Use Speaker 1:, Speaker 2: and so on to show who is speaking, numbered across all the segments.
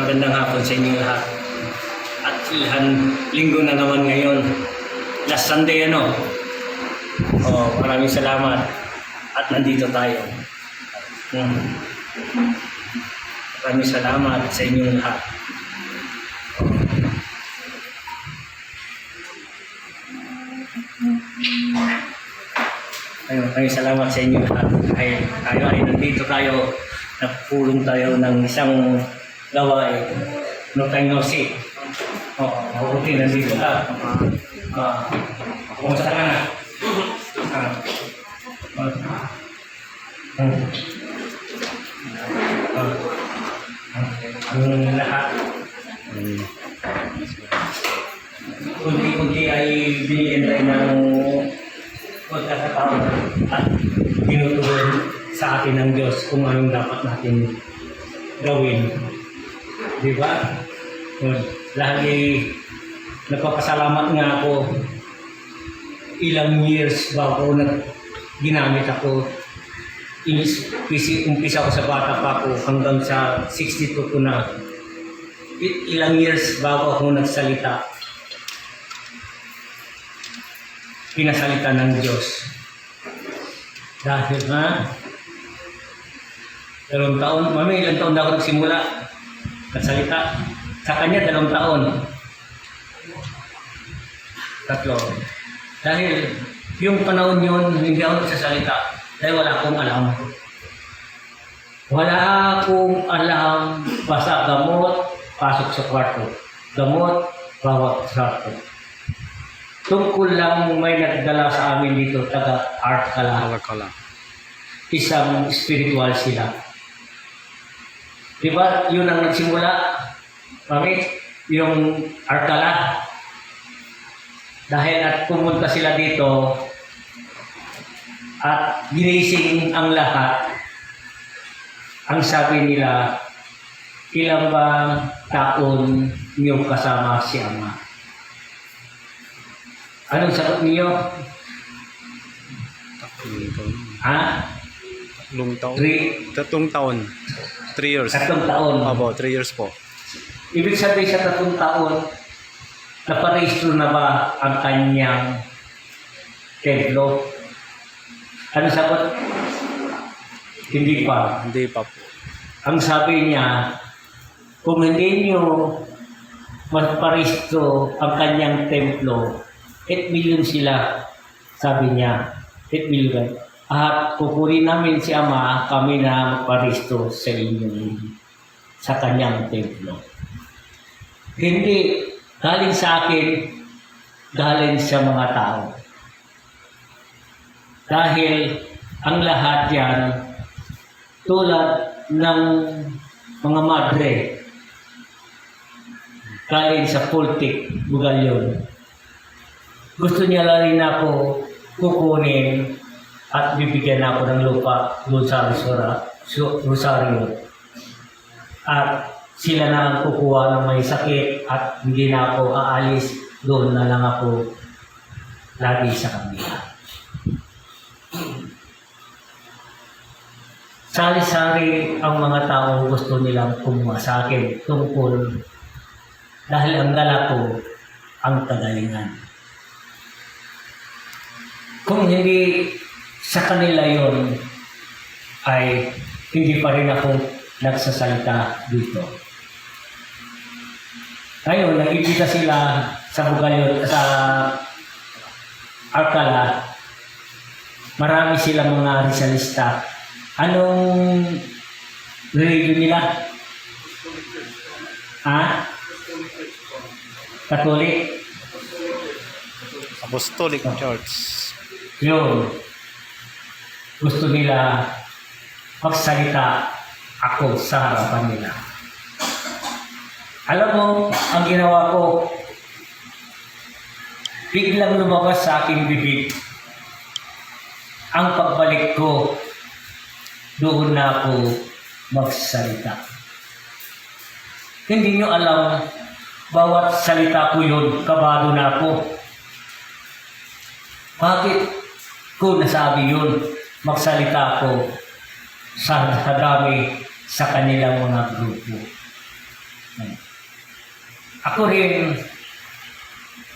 Speaker 1: Magandang hapon sa inyo lahat. At linggo na naman ngayon. Last Sunday ano. Maraming salamat. At nandito tayo. Maraming salamat sa inyong lahat. Maraming salamat sa inyo lahat. Tayo ay nandito tayo. Nagpulong tayo ng isang gawain. No time no see. Mabuti nandito ka. Kumusta ka na? Ang lahat. Kunti-kunti ay binigyan tayo ng pagkakataon at tinutugon sa atin ng Diyos kung anong dapat natin gawin. Di ba? Lagi nagpapasalamat nga ako ilang years bago ginamit ako. Umpisa ko sa bata pa ako hanggang sa 62 ko na. Ilang years bago ako nagsalita. Pinasalita ng Diyos. Dahil dalawang taon, mami, ilang taon na ako nagsimula nagsalita. Sa kanya, 2 taon. 3. Dahil yung panahon yun, hindi ako nagsasalita. Dahil wala akong alam. Wala akong alam. Basta gamot, pasok sa kwarto. Gamot, bawat kwarto. Tungkol lang may nagdala sa amin dito, taga-Arkala. Isang spiritual sila. Diba, yun ang nagsimula, mami, yung Arkala. Dahil at pumunta sila dito at ginising ang lahat. Ang sabi nila, ilang ba taon niyong kasama si Ama? Anong sagot niyo?
Speaker 2: 3 taon.
Speaker 1: 3
Speaker 2: taon. 3 years.
Speaker 1: 3 taon.
Speaker 2: Opo, 3 years po.
Speaker 1: Ibig sabihin sa 3 taon, naparehistro na ba ang kanyang templo? Ano sagot? Hindi pa.
Speaker 2: Hindi pa po.
Speaker 1: Ang sabi niya, kung hindi niyo maparehistro ang kanyang templo, 8 million sila, sabi niya. 8 million. At kukunin namin si Ama, kami na magparehistro sa inyo, sa kanyang templo. Hindi galing sa akin, galing sa mga tao. Dahil ang lahat yan, tulad ng mga madre, galing sa Pultik, Bugalyon. Gusto niya lang rin ako kukunin at bibigyan ako ng lupa doon sa Rosario. At sila na ang kukuha ng may sakit at hindi na ako aalis, doon na lang ako lagi sa kanila. Sari-sari ang mga tao gusto nilang kumuha sa akin tungkol dahil ang dala ko ang kagalingan. Kung hindi sa kanila yon ay hindi pa rin ako nagsasalita dito. Ngayon, nakikita sila sa Bugalyon, sa Arkala. Marami silang mga Rizalista. Anong religion nila? Catholic?
Speaker 2: Apostolic Church.
Speaker 1: Yun. Gusto nila magsalita ako sa harapan nila. Alam mo, ang ginawa ko, biglang lumabas sa aking bibig. Ang pagbalik ko, doon na ako magsalita. Hindi nyo alam, bawat salita ko yun, kabado na ako. Bakit ko nasabi yun? Magsalita ako sa dami sa kanilang mga grupo. Ako rin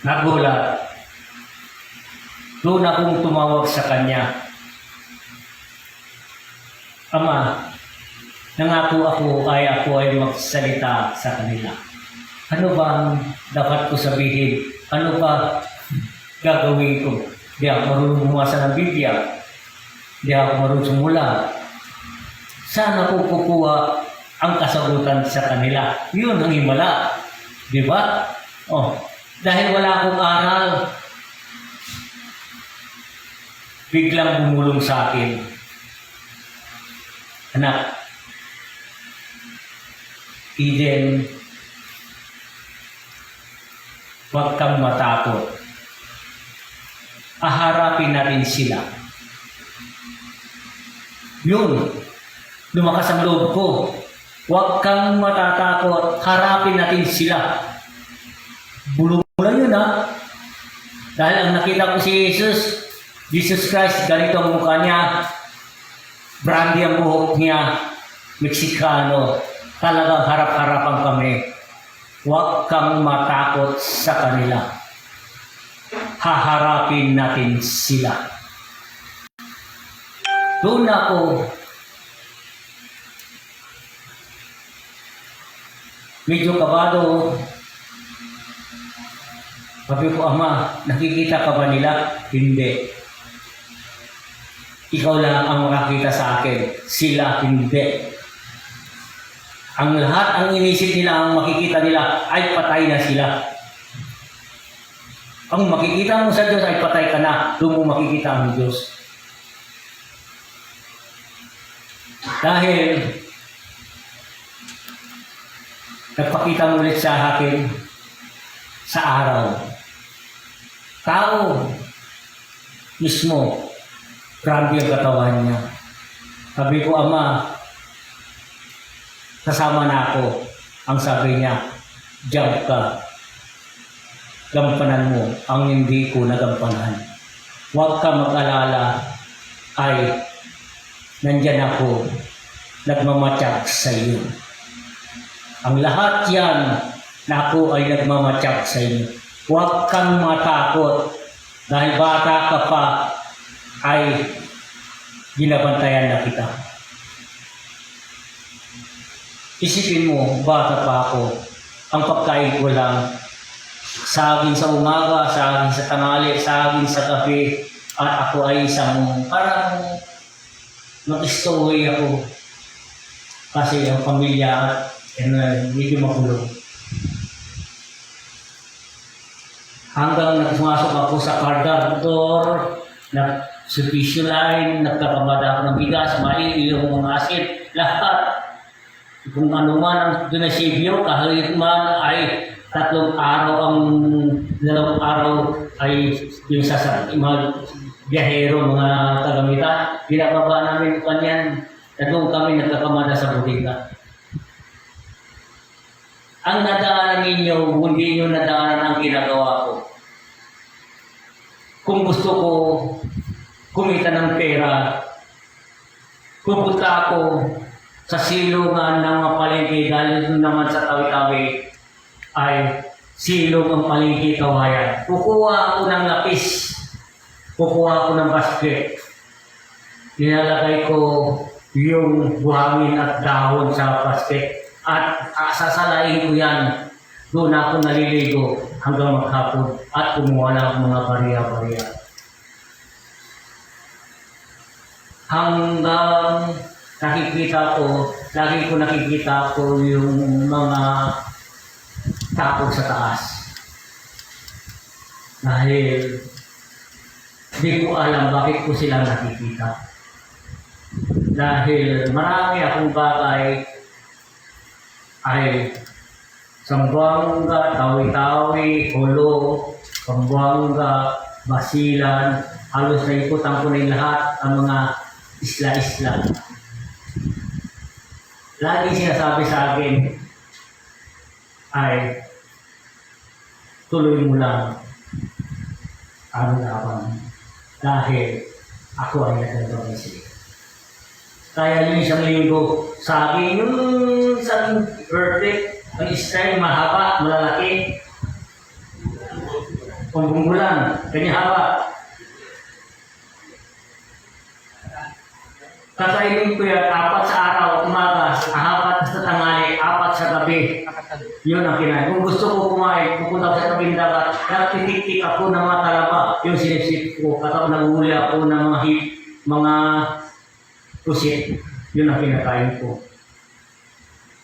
Speaker 1: nagulat. Doon akong tumawag sa kanya. Ama, nangako ako ay magsalita sa kanila. Ano bang dapat ko sabihin? Ano ba gagawin ko? Di ako marunong bumasa ng Biblia. Di ako marunong sumula. Saan ako kukuha ang kasagutan sa kanila? Yun ang himala. Di ba? Oh, dahil wala akong aral, biglang bumulong sa akin. Anak, Eden, huwag kang matakot. Aharapin natin sila. Yun, lumakas ang loob ko. Huwag kang matatakot. Harapin natin sila. Bulong mo lang yun, ha? Dahil ang nakita ko si Jesus Christ, ganito ang mukha niya. Brandy ang buhok niya. Meksikano. Talagang harap-harapan kami. Huwag kang matakot sa kanila. Haharapin natin sila. Doon ako medyo kabado. Sabi ko, Ama, nakikita ka ba nila? Hindi. Ikaw lang ang makakita sa akin. Sila hindi. Ang lahat ang inisip nila, ang makikita nila ay patay na sila. Ang makikita mo sa Diyos ay patay ka na. Doon mo makikita ang Diyos. Dahil nagpakita mo ulit sa akin sa araw. Tao mismo, grabe ang katawan niya. Sabi ko, Ama, kasama na ako. Ang sabi niya, jump ka. Gampanan mo ang hindi ko nagampanan. Huwag ka mag-alala ay nandyan ako, nagmamatyak sa iyo. Ang lahat yan na ako ay nagmamatyak sa iyo. Huwag kang matakot dahil bata ka pa ay ginabantayan na kita. Isipin mo, bata pa ako, ang pagkain ko lang, saging sa umaga, saging sa tanghali, saging sa gabi, at ako ay isang parang mag-story ako kasi ang pamilya medyo magulo. Hanggang nagpumasok ako sa cardador, nag-servicio line, nagkakamada ako ng bigas, mali, yung mga asin, lahat. Kung ano man ang donasibyo, kahit man ay 3 araw, ang 2 araw ay yung sa mga biyahero, mga tagamitan, binababa namin kanyan, at doon kami nagkakamada sa bodega. Ang nadaanan ninyo, hindi nyo nadaanan ang ginagawa ko. Kung gusto ko kumita ng pera, pupunta ako sa silungan ng mga palengke dahil naman sa tawi-tawi ay silong ang palengke kawayan. Kukuha ako ng lapis, kukuha ako ng basket. Nilalagay ko yung buhangin at dahon sa basket at sasalain ko yan. Doon ako naliligo hanggang maghapon at kumuha ng mga bariya-bariya. Hanggang lagi ko nakikita ko yung mga takot sa taas. Dahil di ko alam bakit ko sila nakikita. Dahil marami akong bagay ay Sambuanga, Tawi-Tawi, Holo, Sambuanga, Basilan, halos naikutan ko na yung lahat ang mga isla-isla. Lagi sinasabi sa akin ay tuloy mo lang ang laban dahil ako ay nagagawin. Kaya yung isang linggo sa akin, yung isang birthday, Ang style mahaba, malalaki. Pambunggulan, kanya haba. Kakainin ko yan, 4 sa araw, umaga, 4 sa tanghali, 4 sa gabi. Yun ang kinain. Kung gusto ko kumain, pupunta ko sa tabing dagat, nagtitik-tik ako ng mga talaba, yung sinisip ko, at naghuli ako ng mga kusit. Yun ang kinakain ko.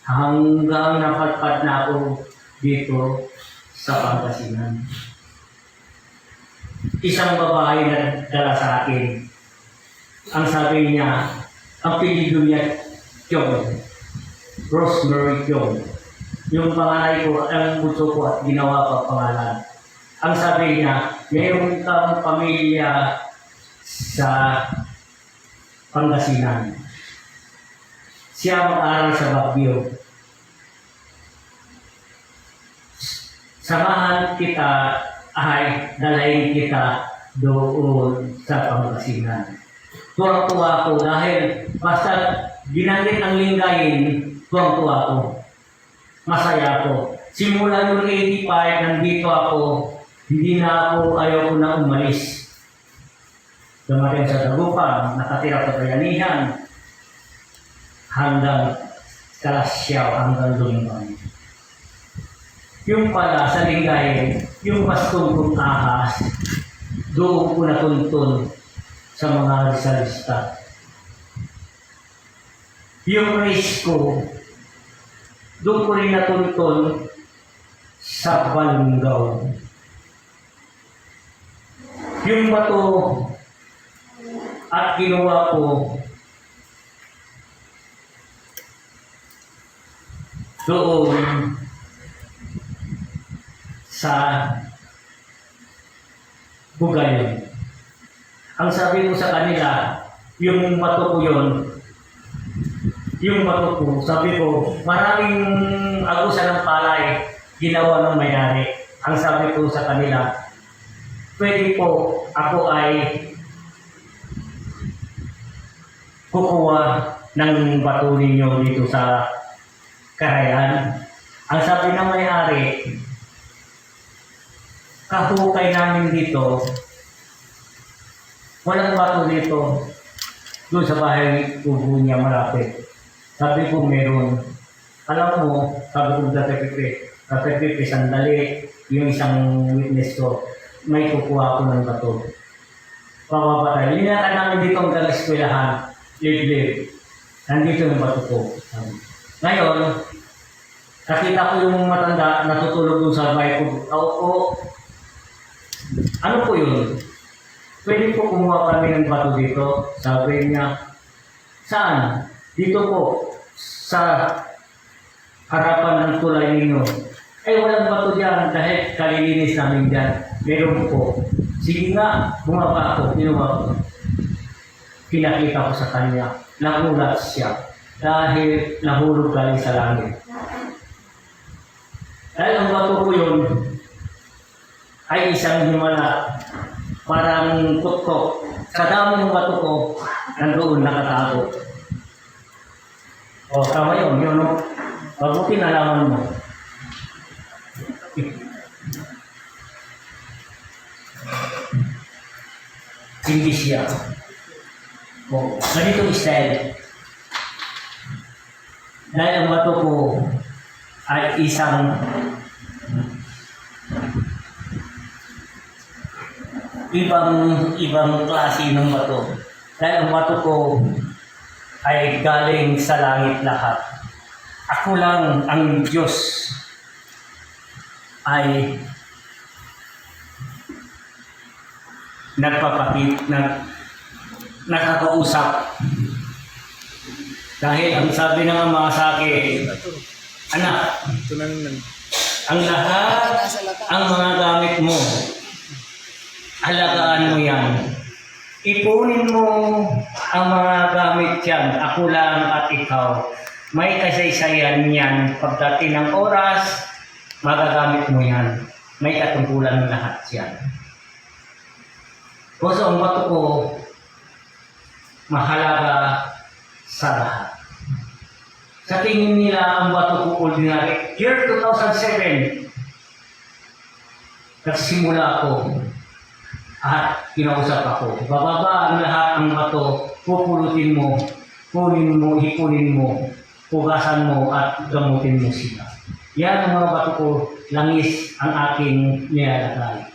Speaker 1: Hanggang napalpad na ako dito sa Pangasinan. Isang babae na dala sa akin. Ang sabi niya, ang pinigyo niya, Kyong. Rosemary Kyong. Yung panganay ko, ang gusto ko at ginawa ko ang pangalan. Ang sabi niya, mayroon kang pamilya sa Pangasinan. Siya mag-aaral sa Baguio. Samahan kita ay dalayin kita doon sa Pangasinan. Tuwang-tuwa ko dahil basta ginanggit ang Lingayen, tuwang-tuwa ko. Masaya ako. Simula yung 85, nandito ako, hindi na ako, ayaw ko na umalis. Dumating sa Dagupan, nakatira sa Bayanihan, hanggang Kalasyaw, hanggang Lumban. Yung pala sa Lingayen, yung pastong kong ahas, doon ko natuntun sa mga Rizalista. Yung race ko, doon ko rin natuntun sa Balungaw. Yung bato at ginawa ko doon sa Bugayon. Ang sabi ko sa kanila, yung bato ko yun, yung bato ko, sabi ko, maraming agusan ng palay, ginawa ng may-ari. Ang sabi ko sa kanila, pwede po ako ay kukuha ng bato ninyo dito sa Karayan. Ang sabi ng may-ari, kahukay namin dito, walang bato dito. Doon sa bahay kubo niya malapit. Sabi ko meron. Alam mo, sabi ko sa Pepe, sandali, yung isang witness ko, may kukuha ko ng bato. Pamapatay. Linatan namin dito ang eskwelahan. Live. Nandito yung bato ko. Ngayon, nakita ko yung matanda natutulog doon sa bahay ko. Ano po yun? Pwede po kumuha kami ng bato dito. Sabi niya, saan? Dito po, sa harapan ng tulay ninyo. Ay, walang bato dyan dahil kalilinis namin dyan. Meron po. Sige nga, bumaba ako, kinuha ko. Pinakita ko sa kanya, nagulat siya dahil nahulog galing sa langit. Dahil ang bato ko yun ay isang himala, parang kutkok. Sa dami ng bato ko, nandoon nakatago. O, tama yun. Mabuti nalaman mo. Hindi siya. O, ganitong style. Dahil ang bato ko ay isang ibang klase ng bato. Dahil ang bato ko ay galing sa langit lahat. Ako lang ang Diyos ay nakakausap. Dahil ang sabi ng ama sa akin, anak, ang lahat, ang mga gamit mo, alagaan mo yan. Ipunin mo ang mga gamit yan, ako lang at ikaw. May kasaysayan yan. Pagdating ng oras, magagamit mo yan. May katungkulan ng lahat yan. Kasi ang bato ko, mahalaga sa lahat. Sa tingin nila ang bato ko ordinary. Year 2007, nagsimula ako at kinausap ako. Bababa ang lahat ng bato, pupulutin mo, kunin mo, ipunin mo, pugasan mo at gamutin mo sila. Yan ang mga bato ko, langis ang aking nilalagay.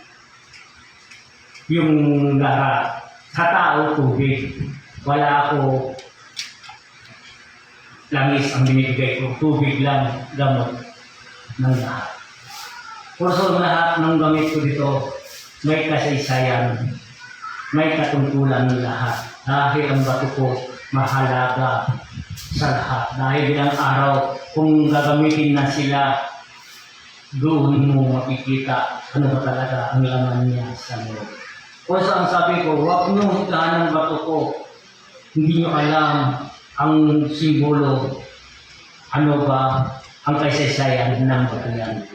Speaker 1: Yung lahat, sa tao, tubig. Wala ako langis ang binibigay ko, tubig lang, gamot ng lahat. Puso lahat ng gamit ko dito, may kasaysayan, may katungkulan ng lahat. Dahil ang bato ko, mahalaga sa lahat. Dahil ilang araw, kung gagamitin na sila, doon mo makikita ano ba talaga ang laman niya sa loob. Puso ang sabi ko, huwag nyo hitahan ng bato ko. Hindi nyo alam ang simbolo, ano ba ang kasaysayan ng bato yan.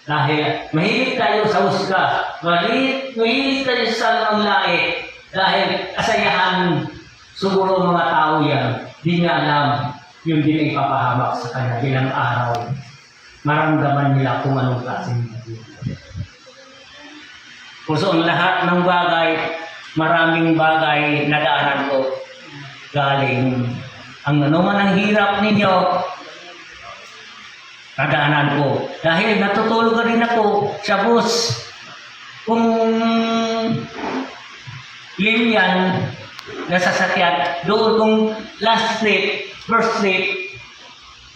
Speaker 1: Dahil mahilig tayo sa husga, mahilig tayo sa lamang lahi, dahil kasayahan siguro mga tao yan, di niya alam yung din ay ipapahamak sa kanya bilang araw. Maramdaman nila kung anong klaseng bagay. Puso ang lahat ng bagay, maraming bagay na daanan ko galing. Ang anuman ang hirap ninyo, kadaanan ko. Dahil natutulog rin ako sa bus. Kung Lilian, nasasakyan, doon kung last trip, first trip,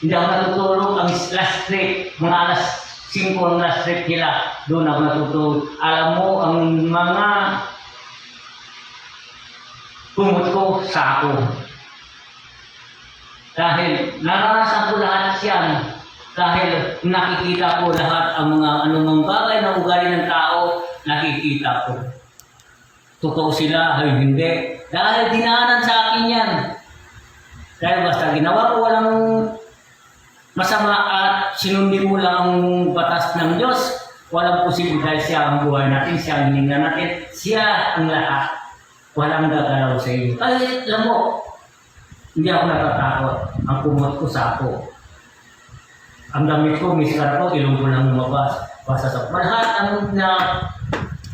Speaker 1: hindi ako natutulog. Ang last trip, mga alas 5 ang last trip nila, doon ako natutulog. Alam mo, ang mga kumot ko sa ako. Dahil naranasan ko lahat yan. Dahil nakikita ko lahat ang mga anumang bagay na ugali ng tao, nakikita ko. Totoo sila, ay hindi. Dahil dinaanan sa akin yan. Dahil basta ginawa ko walang masama at sinundin mo lang ang batas ng Diyos, walang posibilidad siya ang buhay natin, siya ang hininga natin, siya ang lahat. Walang gagalaw sa iyo. Kasi alam mo, hindi ako natatakot. Ang kumot ko sa ako. Ang damit ko, miskar ko, ilong ko lang lumabas. Basta sa lahat ang na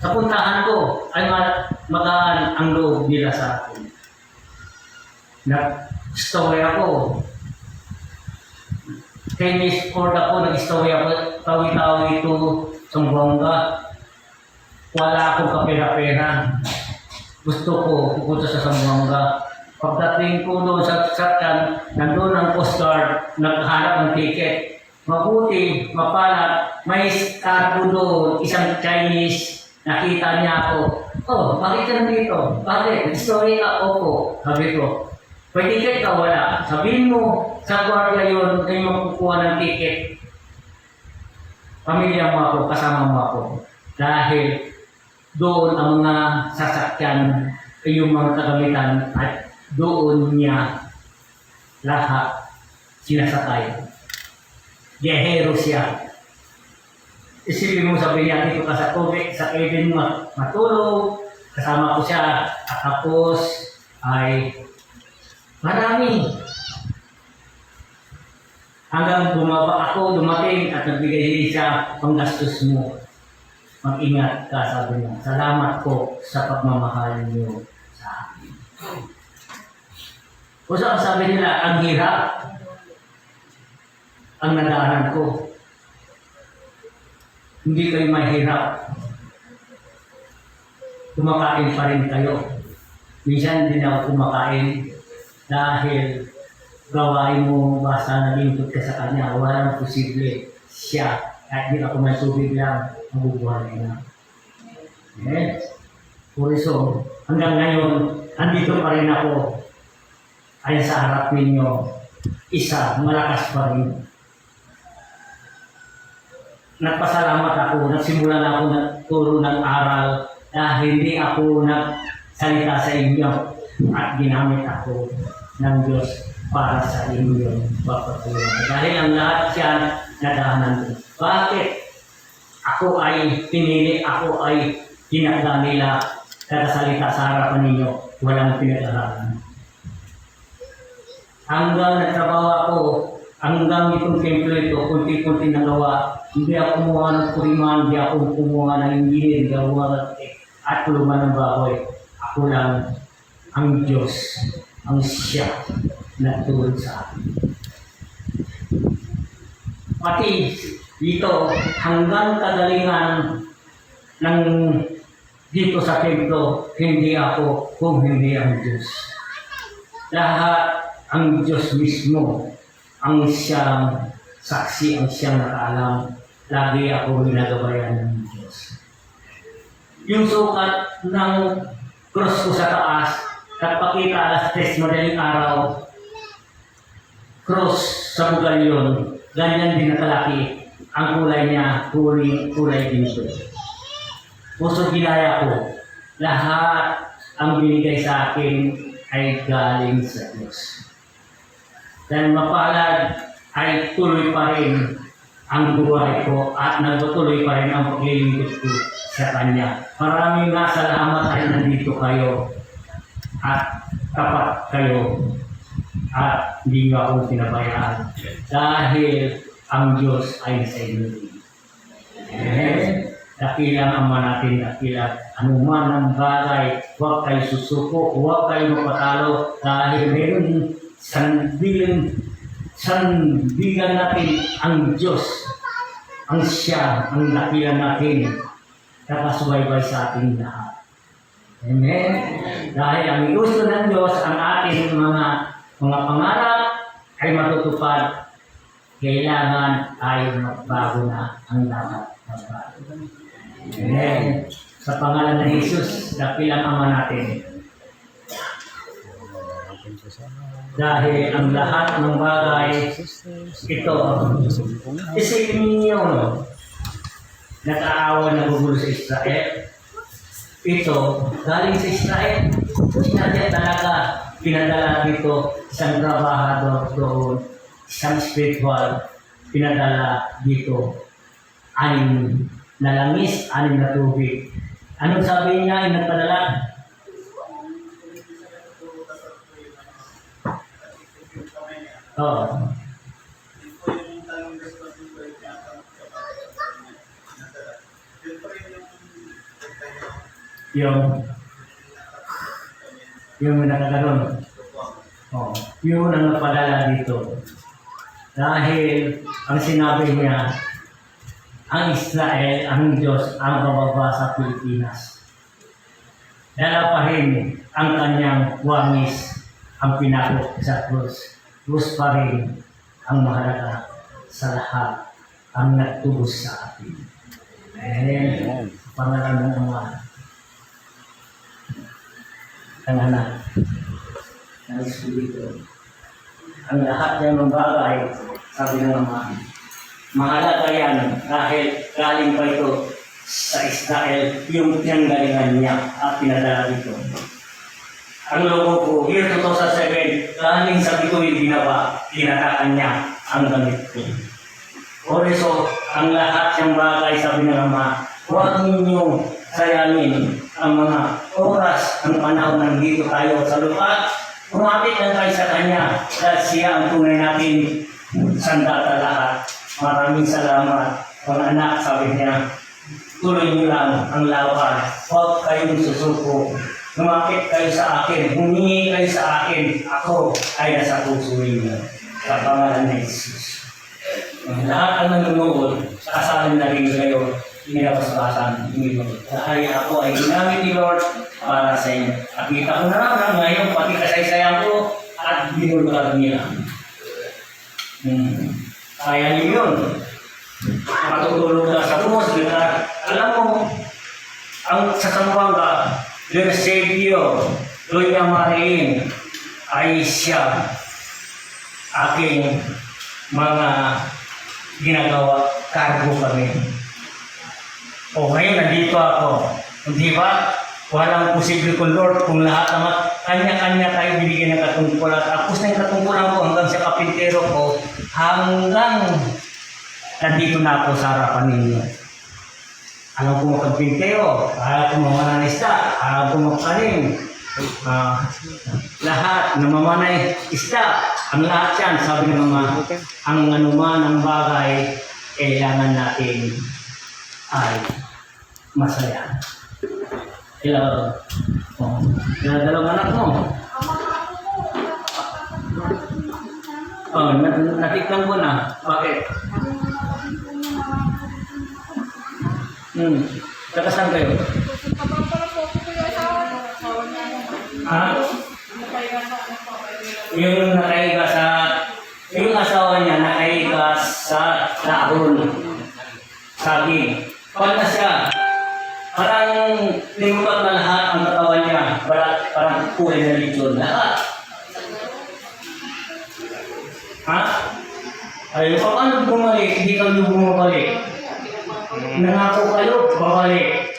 Speaker 1: sa puntahan ko ay magaan ang loob nila sa akin. Nag-story ako. Tennis court ako, nag-story ako. Tawi-tawi ito, Zamboanga. Wala akong kapera-pera. Gusto ko pupunta sa Zamboanga. Pagdating ko doon sa sasakyan, nandun ang Coast Guard, naghanap ng ticket. Mabuti, mapalat, may cargo doon, isang Chinese, nakita niya ako. Oh, bakit ka nandito? Bakit? Story ka? Opo. Sabi ko, may ticket ka? Wala. Sabihin mo, sa guardia yun, kayo magkukuha ng ticket. Pamilya mo ako, kasama mo ako. Dahil doon ang mga sasakyan, yung mga kagamitan, at doon niya lahat sinasakay. Gehero siya. Isipin mo sabi niya, dito ka sa tubig, sa cabin mo matulog, kasama ko siya, at tapos ay marami. Hanggang bumaba ako, dumating at nagbigay siya pang gastos mo. Mag-ingat ka, sabi niya. Salamat po sa pagmamahal niyo sa akin. O sa sabi nila, ang hirap ang nadaanan ko. Hindi kayo mahirap. Kumakain pa rin kayo. Minsan din ako kumakain dahil gawain mo basta nalingkod ka sa kanya. Walang posible siya. Kahit di ako may tubig lang, mabubuhay na. Okay? So, hanggang ngayon, andito pa rin ako. Ay sa harap ninyo, isa, malakas pa rin. Nagpasalamat ako, nagsimula na ako nagturo ng aral dahil hindi ako nagsalita sa inyo at ginamit ako ng Diyos para sa inyong papatulungan. Dahil ang lahat yan nadahanan ko. Bakit? Ako ay pinili, ako ay tinagda nila kakasalita sa harapan ninyo, walang pinag-aralan. hanggang nagtrabaho ako, hanggang itong templo ito, kunti-kunti nagawa. Hindi ako kumuha ng kuriman, hindi ako kumuha ng engineer, hindi ako kumuha ng at tulungan ng baboy. Ako lang ang Diyos, ang siya na tulad sa akin. Pati dito, hanggang kagalingan ng dito sa templo, hindi ako kung hindi ang Diyos. Lahat ang Diyos mismo, ang siyang saksi, ang siyang nakaalam. Lagi ako ginagabayan ng Diyos. Yung sukat ng cross ko sa taas, kapakita alas 3 madaling araw, cross sa bugalyon, ganyan din nakalaki. Ang kulay niya, kulay ginto. Puso ginaya ko, lahat ang binigay sa akin ay galing sa Diyos. Dahil mapalad ay tuloy pa rin ang buhay ko at nagtutuloy pa rin ang paglilingkod ko sa Kanya. Maraming salamat ay nandito kayo at tapat kayo at hindi nga ako pinabayaan dahil ang Diyos ay sa inyo. Amen. Dakilang Ama natin, dakilang anuman ang bagay, huwag kayo susuko, huwag kayo mapatalo dahil meron sandigan natin ang Diyos, ang siya, ang dakilang natin, nakasubaybay sa ating lahat. Amen? Dahil ang gusto ng Diyos, ang ating mga pangarap ay matutupad, kailangan ay magbago na ang lahat. Amen. Sa pangalan ng Jesus, dakilang Ama natin. Dahil ang lahat ng bagay, ito, isipin ninyo, nakaawa na gugulo sa Israel. Ito, galing sa Israel. Sinadya talaga, pinadala dito, isang trabahador doon, isang spiritual, pinadala dito, anim na langis, anim na tubig. Anong sabi niya, nagpadala? Oo. Yung nakaganon. Oh, yun ang napadala dito. Dahil ang sinabi niya, ang Israel, ang Diyos, ang bababa sa Pilipinas. Dala pa rin ang kanyang wangis, ang pinako sa krus. Krus pa rin ang mahalaga sa lahat, ang nagtubos sa atin. Amen. Pangalan ng Ama, ng Anak, ng Espiritu. Ang lahat ng bagay, sabi ng Ama, mahalaga yan dahil galing pa ito sa Israel, yung pinanggalingan niya at pinadala dito. Ang logo ko, year 2007, galing sa bituin ginawa, tinatakan niya ang gamit ko. Por eso, ang lahat ng bagay, sabi ng Ama, huwag ninyo sayangin ang mga oras, ang panahon nandito tayo sa lupa. Kumapit lang tayo sa Kanya dahil siya ang tunay natin sandata lahat. Maraming salamat, mga anak, sabi niya. Tuloy niyo lang ang laban. Huwag kayong susuko. Lumapit kayo sa akin. Humingi kayo sa akin. Ako ay nasa puso ninyo. Sa pangalan ng Jesus. Lahat ang nanonood, sa kasalan na rin kayo, inilabas-basan, inilabas. Dahil ako ay ginamit ni Lord para sa inyo. At kita ko na lang ngayon, pati kasaysayan ko at binulgar niya. Kaya niyo yun. Matutulog na sa bumos. Alam mo, ang sa Zamboanga, Lercebio, Doña Marin, ay siya aking mga ginagawa, cargo kami. O ngayon, nandito ako. Hindi ba? Walang posible kung Lord, kung lahat naman, kanya-kanya tayo binigyan ng katungkulan. Tapos na yung katungkulan ko hanggang sa kapintero ko, hanggang nandito na ako sa harapan ninyo. Alam ko magpintero, alam ko mamananista, alam ko magpaling, Lahat namamanay isda, ang lahat yan, sabi ng mga, ang anuman ang bagay, kailangan natin ay masaya. Hello. Oh, dalawang anak mo. Oh, natikman ko na. Bakit? Taga saan kayo? Ha? Yung nakahiga sa... Yung asawa niya nakahiga sa dahon. Saging. Pag na siya, parang limutan na lahat ang katawan niya. Parang kulay na lechon. Lahat. Ha? Ay, paano bumalik? Hindi kayo bumabalik. Nangako kayo, babalik.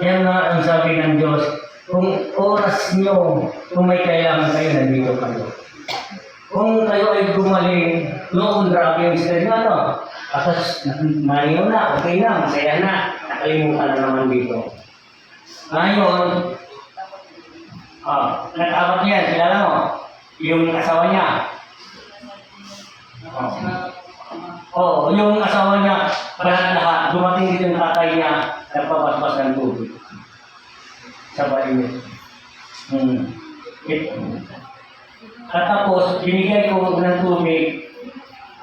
Speaker 1: Yan nga ang sabi ng Diyos. Kung oras nyo, kung may kailangan kayo, nandito kayo. Kung kayo ay gumaling, noon grabe yung sila nyo, ano? Tapos, malayo na, okay na, masaya na. Nakalimutan na naman dito. Ngayon, nag-abat niya, kilala mo? Yung asawa niya. Yung asawa niya, lahat, dumating dito yung tatay niya, nagpapaspas ng tubig. Sa bayo. At tapos, binigay ko ng tubig,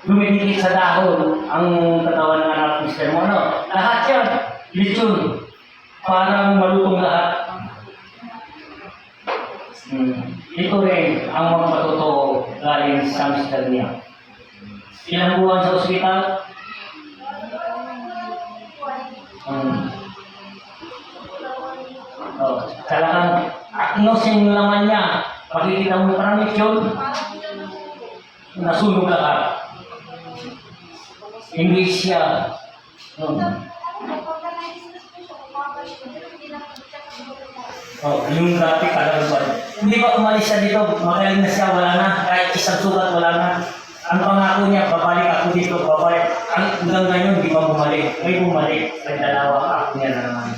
Speaker 1: dumidikit sa dahon ang katawan ng anak ng Mister mo. Lahat yan, lechon. Parang malutong lahat. Ito rin ang magpatotoo galing sa mister niya. Ilang buwan sa ospital? Talagang aknosin naman niya. Pagkikita mo parang yun, nasunog lahat. English siya. Yung graphic, alam ba? Hindi ba umalis siya dito? Magaling na siya, wala na. Kahit isang sugat, wala na. Ang pangako niya, babalik ako dito, babalik. Hanggang ngayon, di ba bumalik? May bumalik. May dalawa ako niya na naman.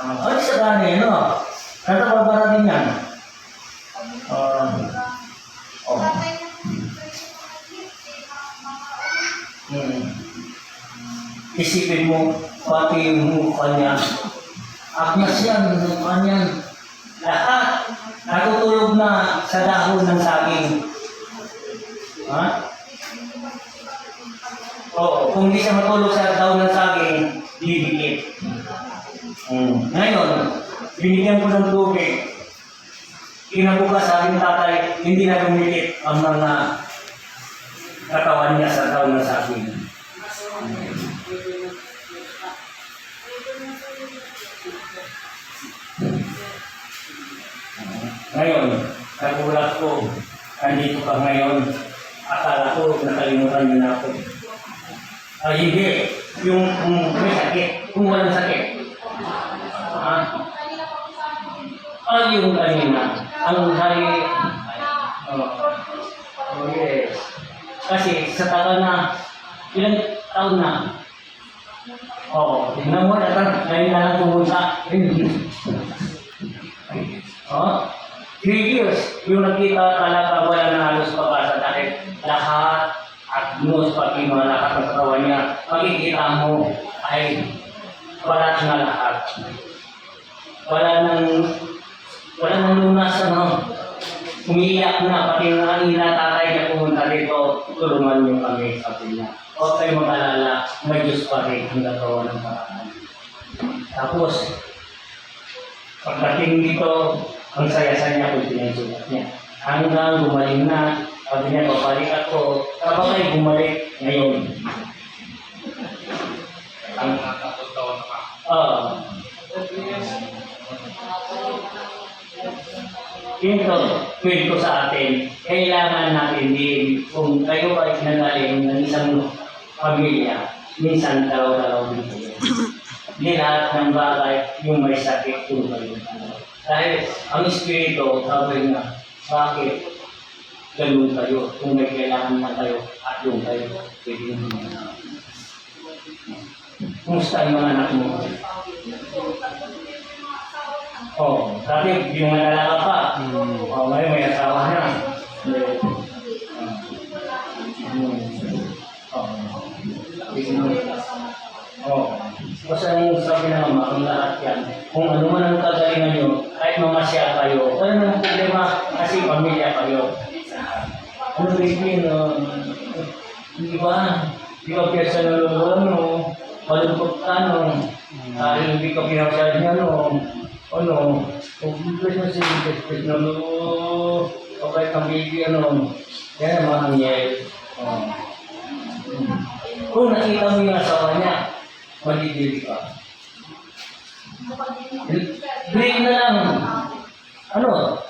Speaker 1: Ay, sa gani, no? Natababara din yan. Isipin mo, pati yung mukha niya. Agnes yan, mukha niyan. Lahat, natutulog na sa dahon ng saging. Ha? Kung di siya matulog sa dahon ng saging, didikit. Ngayon, binigyan ko ng tubig. Kinabukas sabi ng tatay, hindi na dumikit ang mga katawan niya sa dahon ng saging. Ngayon, nagulat ko, andito ka ngayon, akala ko nakalimutan niyo na ako. Hindi, yung may sakit, kung walang sakit. Yung kanina, ang hari, yes. Kasi sa tagal na, ilang taon na, tingnan mo, ngayon na lang pumunta. 3 years, yung nakita talaga wala na halos pagkasa dahil lahat at nose pati mga lahat ng katawan niya, makikita mo ay balat na lahat. Wala nang lunas, umiiyak na, pati nga kanina tatay na pumunta dito, tulungan niyo kami, sabi niya. Huwag kayo mag-alala, may Diyos pa rin ang gagawa ng paraan. Tapos, pagdating dito, ang saya-saya niya kung pinagsulat niya. Hanggang gumaling na, sabi niya, babalik ako. Kapag ay bumalik ngayon. Ang nakakataon na ka. Kwento sa atin, kailangan natin din, kung kayo ay nagaling ng isang pamilya, minsan dalaw-dalaw din kayo. Hindi lahat ng bagay yung may sakit kung kayo. Dahil ang Espiritu, sabi nga, bakit ganun kayo? Kung may kailangan na kayo at yung kayo, pwede nyo Kumusta yung mga anak mo? Oh, dati yung mga lalaka pa. Oh, ngayon may asawa na. Oh. Basta yung sabi ng mama, kung lahat yan, kung ano man ang kagalingan nyo, kahit mamasya kayo, wala namang problema kasi pamilya kayo. Ano baby, di ba? Di ba piyasa na lolo mo, malungkot ka no, hindi ka pinapasal niya no, kung Christmas na lolo, okay kang baby, yan naman ang yel. Kung nakita mo yung asawa niya, magigili ka. Break na lang.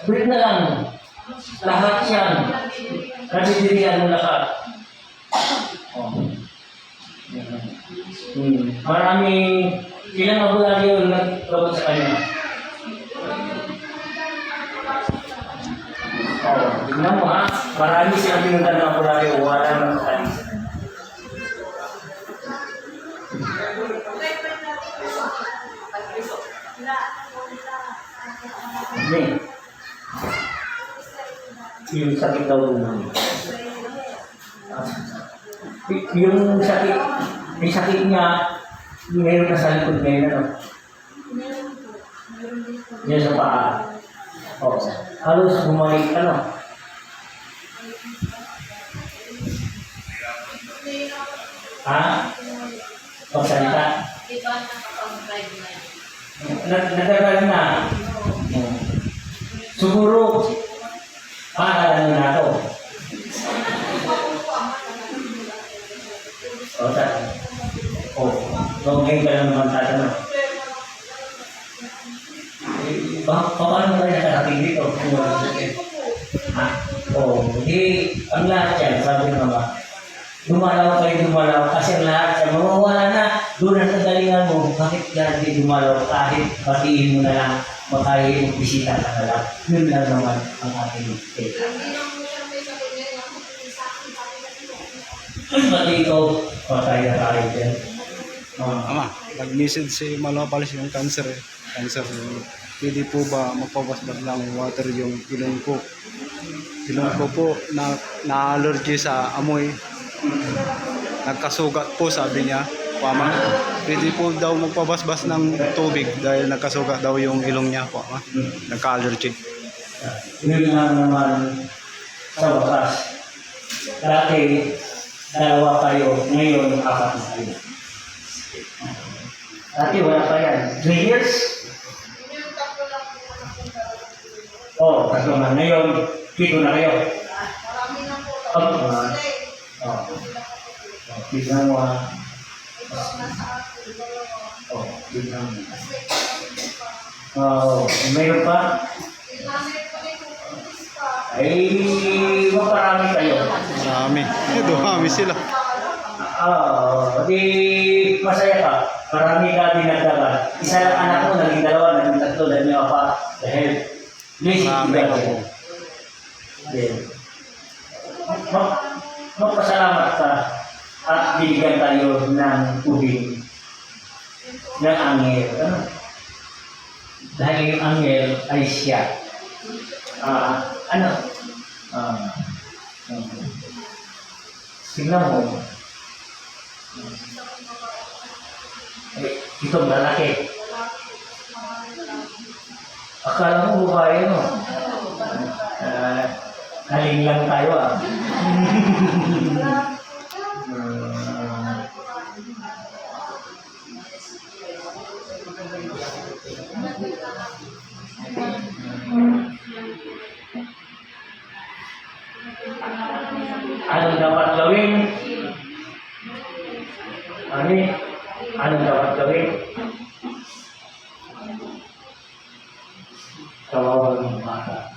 Speaker 1: Break na lang. Lahat yan. Nabibigyan mo lahat. Maraming, ilang abulari yung nagkabot sa kanya. Tignan mo ha, marami silang pinuntan ng abulari, wala nang kakali sa kanya. Yung sakit daw naman. Yung sakit, may sakit niya, ngayon na sa likod ngayon, Yan sa paa. Oh, halos bumalik, Ha? Pagsalita?
Speaker 3: Diba nakapag-drive na?
Speaker 1: Natagal na. Siguro, paaralan na ito. Gawin ka lang naman tatanong. Paano kayo nakarating dito? Ha? Ang lahat yan, sabi ng mama, dumalaw kasi ang lahat yan, mawawala na, doon ang kagalingan mo, bakit ganti dumalaw kahit batiin mo na lang, makahit mo bisita ka na lang, yun lang naman ang ating teka. Ba't ikaw, patay na tayo dyan?
Speaker 2: Ama, nag-message si Malapalis yung cancer eh. Cancer. Pwede po ba magpabasbas lang water yung ilong ko? Ilong ko po na-allergy sa amoy. Nagkasugat po sabi niya. Pama, pwede po daw magpabasbas ng tubig dahil nagkasugat daw yung ilong niya po. Nagka-allergy.
Speaker 1: Yun lang naman sa wakas. Dati, 2 kayo, ngayon 4 na kayo. Dati wala pa yan. 3 years? Tatlo na. Ngayon, 7 na kayo. Tignan mo ha. Tignan mo. Mayroon pa? Ay, maparami kayo.
Speaker 2: Marami sila.
Speaker 1: Di masaya ka. Marami ka dinagdagan. Isa lang anak mo, naging 2, naging 3, dahil may apa. Dahil,
Speaker 2: Marami ka po.
Speaker 1: Magpasalamat ka at binigyan tayo ng tubig ng angel. Dahil yung angel ay siya. Tingnan mo. Itong lalaki. Akala mo babae, haling lang tayo Anong dapat gawin? Anong dapat gawin? Tawagan ng bata.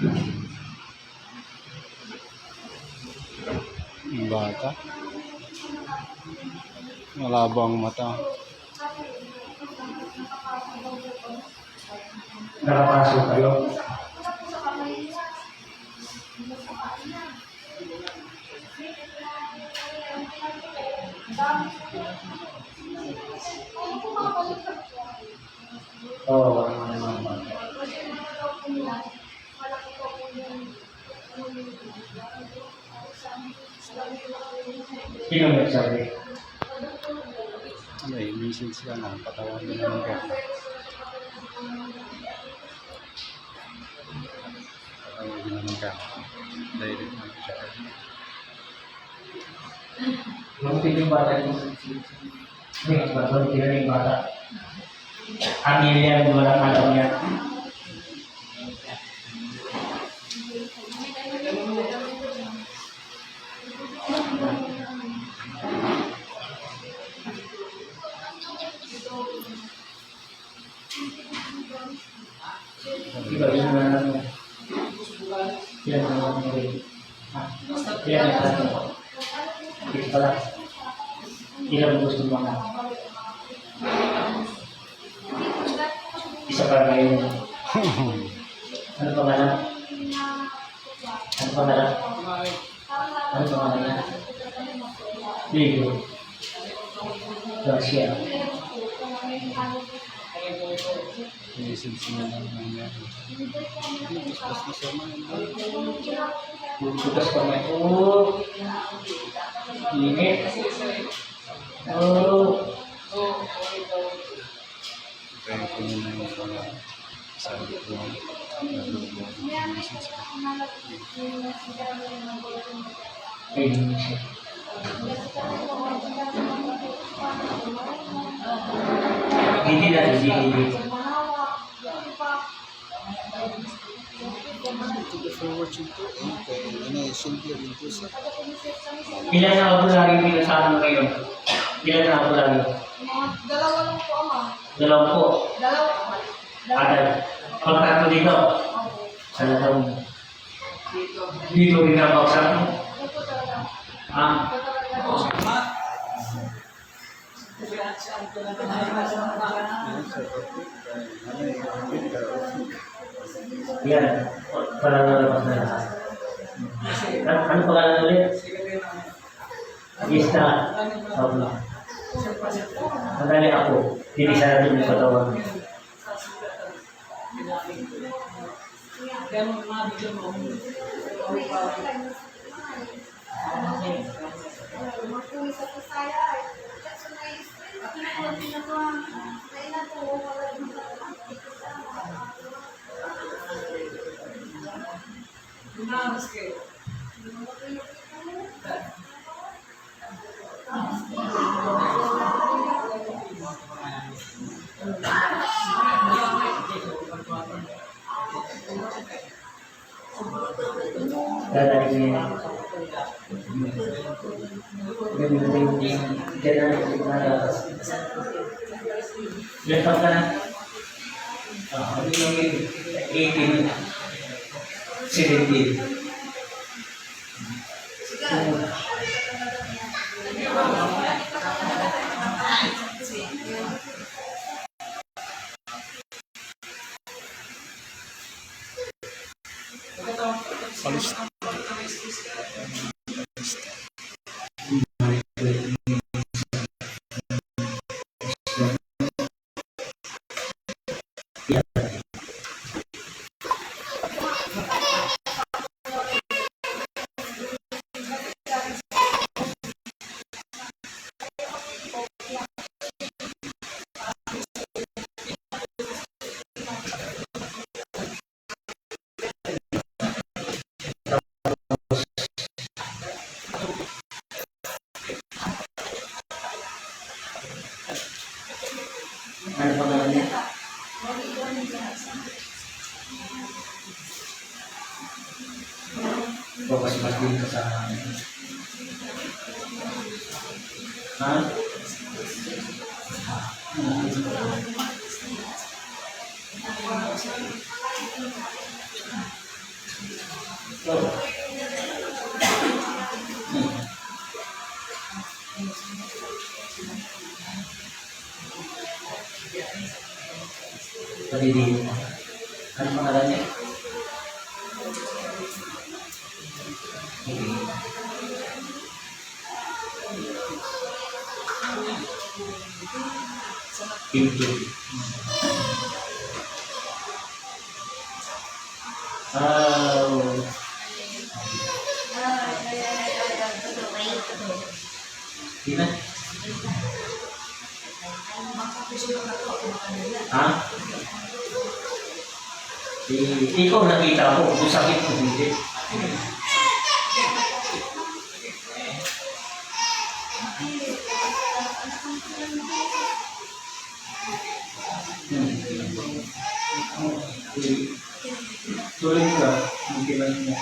Speaker 2: Bata. Malabang mata.
Speaker 1: Nakapasok kayo? kawawa naman ng mga bata. Sino nagsabi?
Speaker 2: May message ka na, patawarin naman ka. Patawarin naman ka. Direct na siya.
Speaker 1: Mabuti yung bata yung mabuti na yung bata. Angil yan, walang alam yan. Iba yun na lang. Yan na lang. Yan na lang. Ito pala. Ilang gusto mo na. Isa pa ngayon. Ano pangalan? Ano pangalan? Ano pangalan niya? Ligo. Garcia.
Speaker 2: Message mo lang naman.
Speaker 1: Bukas pa may. Oh. Init. Oh.
Speaker 2: Kaya ko muna yung mga sabi ko. Message ko.
Speaker 1: Ayun siya. Hindi na hindi. Ilan na ako lagi pinasama ngayon? Ilan na ako lagi?
Speaker 3: Dalawa lang po, Ama.
Speaker 1: Dalawa po.
Speaker 3: Dalawa.
Speaker 1: Ada. Kontak ko dito. Sana taon. Dito rin ang baksan. Ah. Yan. Para nalabas na lahat. Ano pangalan ulit? Gista. Okay. Madali ako. Hindi sana din yung katawan. Dadali ko yan. Ilan taon ka na? Ano yung 18? 17.
Speaker 2: Palis.
Speaker 1: Ano pangalan niya? Bukas mas din ka sa ha? Pagdidin. Ano pangalan niya? Pinto. Oh. Di na? Ha? Ikaw nakita ko, kung sakit mo hindi. Tuloy ka, hindi lang mo.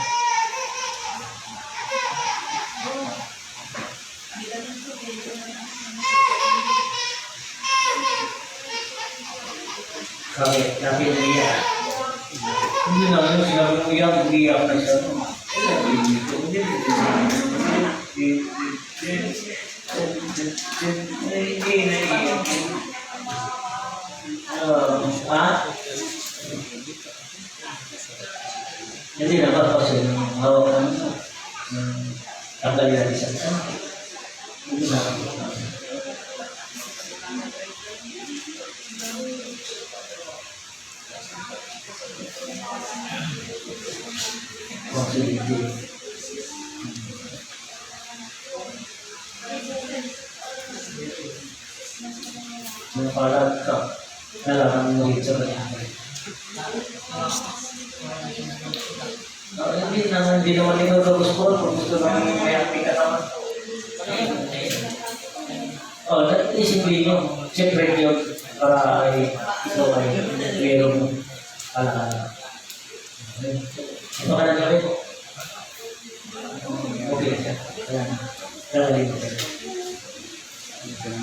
Speaker 1: Sabi niya, hindi na ano, sinabi mo yan, umiyak na siya. Ha? Hindi na ba kasi hawakan mo? Tanggalin natin siya. Hindi na. Positive. Napalag ka. Nalaman mo ito ba yan? Hindi naman ikaw gusto kung gusto naman may happy ka naman. Isipin nyo, siyempre yun, para ito ay mayroong alaala. Ito ka na gawin? Okay, ayan. Lalagay ko kayo.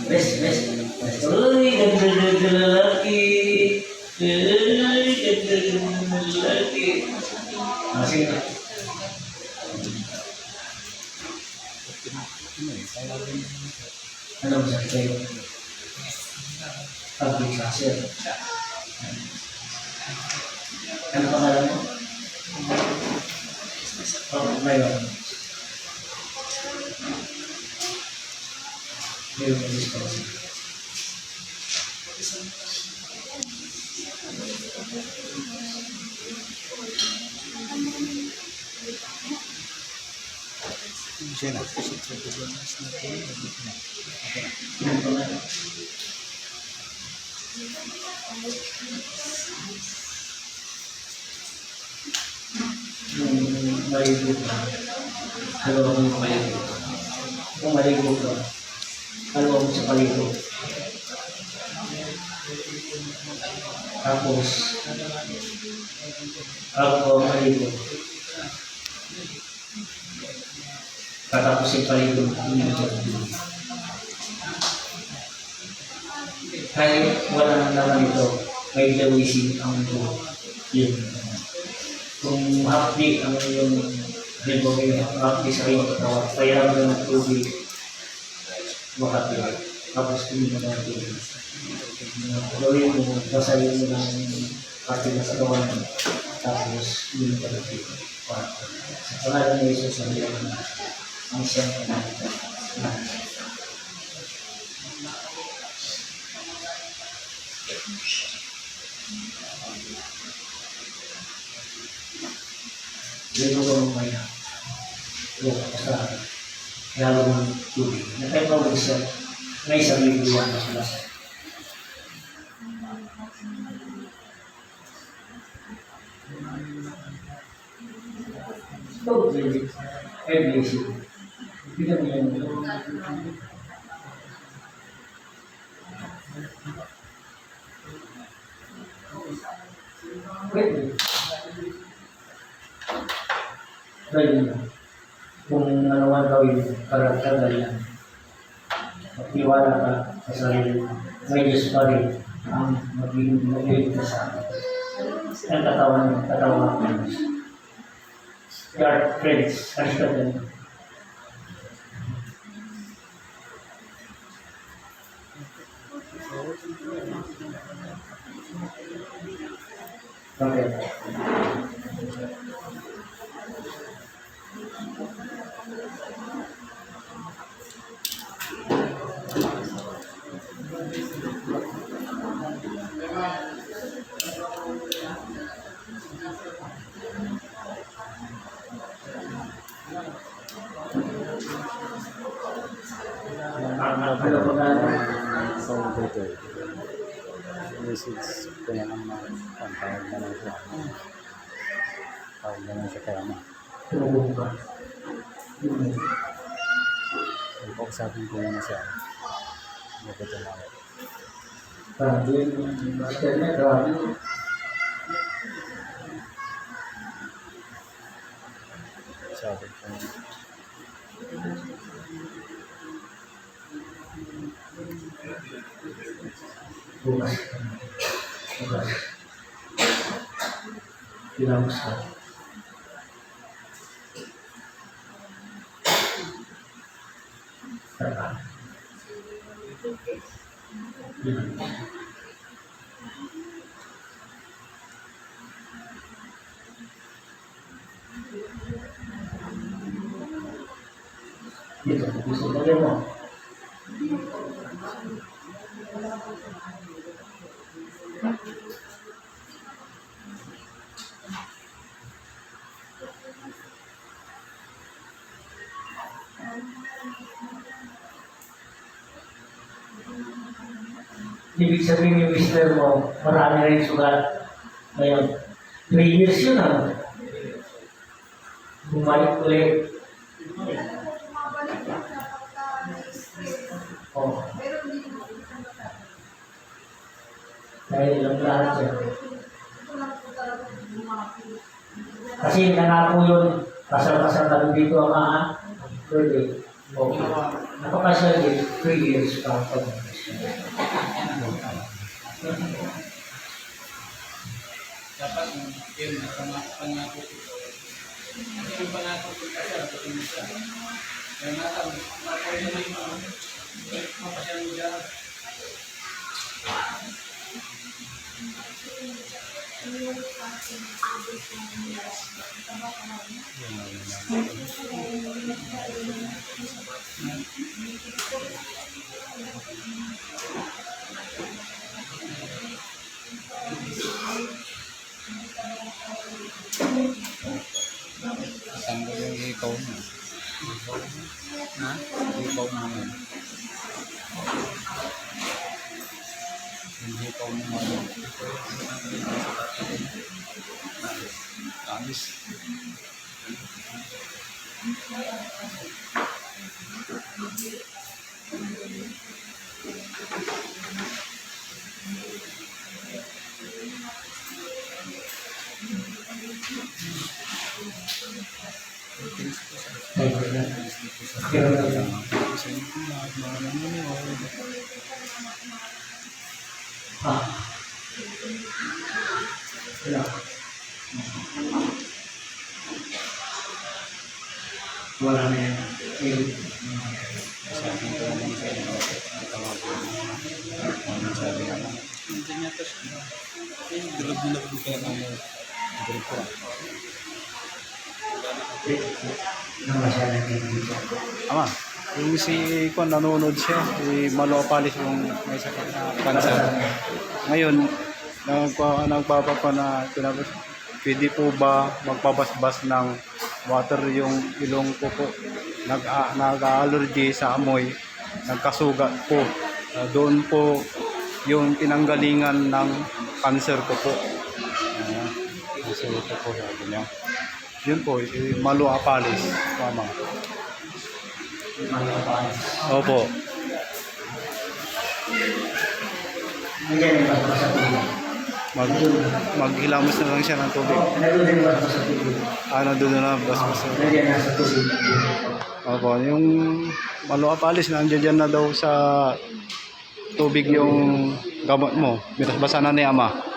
Speaker 1: Rest. Uy, ganda lalaki. Uy, ganda lalaki. Sige na. Ano ba sa kayo? Public sir. Ano pangalan mo? Ngayon. Malibog ka. Halawa mo malibog. Kung malibog ka, halawa mo sa palibog. Tapos, ako malibog. Katapos yung palibog, kahit wala naman ito, may dawising ang ito. Yun. Kung hapdi ang yung libog yung hapdi sa iyong katawan, kaya mo ng tubig, makati. Tapos kuminom ng tubig. Gawin mo, basayin mo ng pati na sa katawan mo. Tapos kuminom ka ng tubig. Sa pangalan ni Jesus, sabi ang siyang pangalan. Dito ko ng maya. Ito, basta lalo ng tubig. Nakaipaw siya. May isang libuwan na sila. Ito, ay blessing. Bigyan mo yan. Pwede. Pwede mo. Kung ano man gawin, tagal yan. Magtiwala ka sa sarili mo. May Diyos pa rin ang mag-ibig ka sa akin. Ang katawan ng Diyos. We are friends. Alis ka din. Okay. Ano pa ba?
Speaker 2: So, dito. Message ko na lang na pantawag na lang siya. Tawag na lang siya kay ama.
Speaker 1: Tumubo ka.
Speaker 2: Ipag-usapin ko muna siya. Hindi ko tumawag.
Speaker 1: Grabe yung master niya, grabe.
Speaker 2: Sabi ko na.
Speaker 1: Bukas. Bukas. Pinamos ka. Tara. Dito, gusto mo. Ibig sabihin yung mister mo, marami rin sugat. Ngayon, 3 years yun ah. Bumalik ulit.
Speaker 3: Mabalik po siya pagka na-stress.
Speaker 1: Oh,
Speaker 3: Pero hindi mo po
Speaker 1: dahil ilang lahat siya.
Speaker 3: Ito lang po talaga bumaki.
Speaker 1: Kasi nangako yun, kasal-kasal kami dito ang ama. Pwede. Okay. Napakasal din, 3 years pa.
Speaker 4: Dapat yung pangako ko. Yung pangako ko kasi dapat yung isa. Kaya nata, pwede naman yung mapasyan mo dyan.
Speaker 2: Tanggal yung ikaw mo. Ha? Ikaw mo yun. Yung ikaw mo mo. Alis.
Speaker 1: Wala na yan.
Speaker 2: Sabi ko naman sa inyo. Tawag ko na. Ano sabi ka lang.
Speaker 4: Hindi niya ito siya. Durog na lang kaya kami.
Speaker 2: Group ko.
Speaker 1: Nang masyadong dito.
Speaker 2: Ama, yung si Kwan nanonood siya, si Malo Apalis yung may sakit na cancer. Ngayon, nagpapapa na tinapos, pwede po ba magpabasbas ng water yung ilong ko po? Nag-allergy sa amoy, nagkasugat po. Doon po yung pinanggalingan ng cancer ko po. Kasi ito po sabi niya. Yun po, si Malo Apalis. Mama.
Speaker 1: Mga kapatid.
Speaker 2: Opo.
Speaker 1: Nandiyan yung bato sa tubig.
Speaker 2: Maghilamos na lang siya ng tubig.
Speaker 1: Nandun din yung bato sa tubig.
Speaker 2: Ano doon na bas-bas.
Speaker 1: Nandiyan na sa tubig.
Speaker 2: Opo, yung Malo Apalis nandiyan dyan na daw sa tubig yung gamot mo. Binasbasa na ni Ama.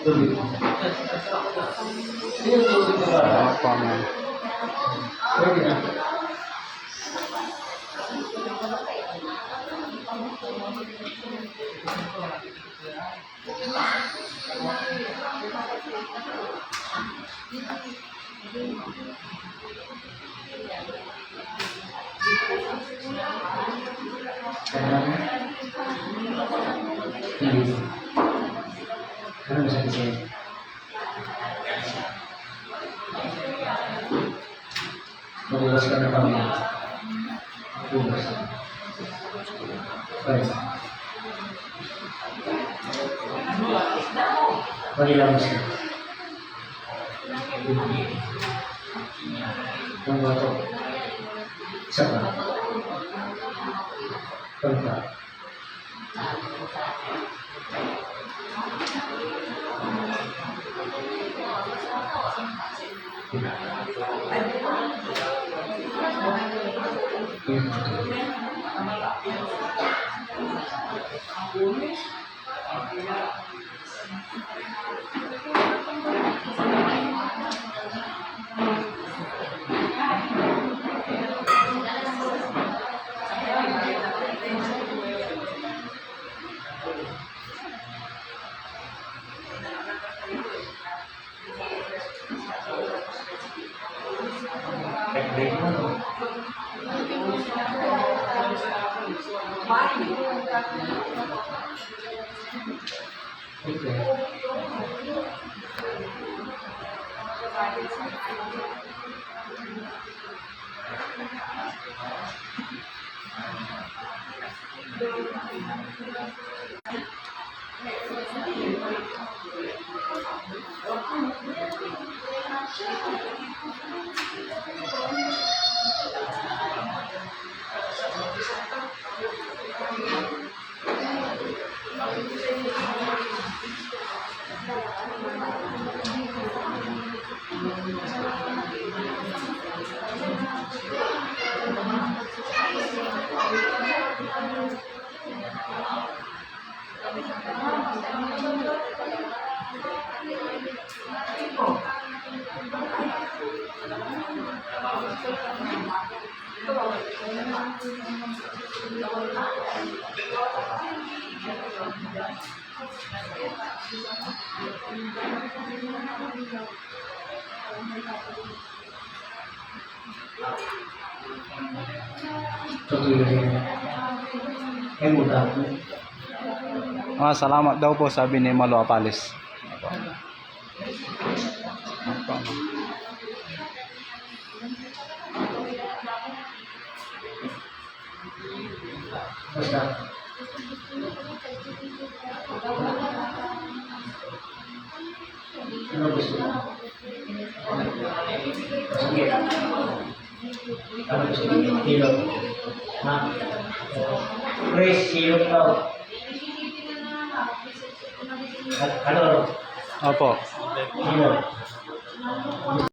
Speaker 1: Tubig. Yung tubig na ba?
Speaker 2: Apa na.
Speaker 1: Pwede na. Ano masabi sa'yo? Mabukas ka na kami. Ubus. Pwede. Pag-ilang siya. Ang bato. Isa pa. Pagka.
Speaker 2: Salamat daw po, sabi ni Malo Apalis.
Speaker 1: Basta. Ano gusto mo? Sige. Ano gusto mo? Hilot. Ha? Chris, hilot daw. Ano?
Speaker 2: Opo.
Speaker 1: Hilot.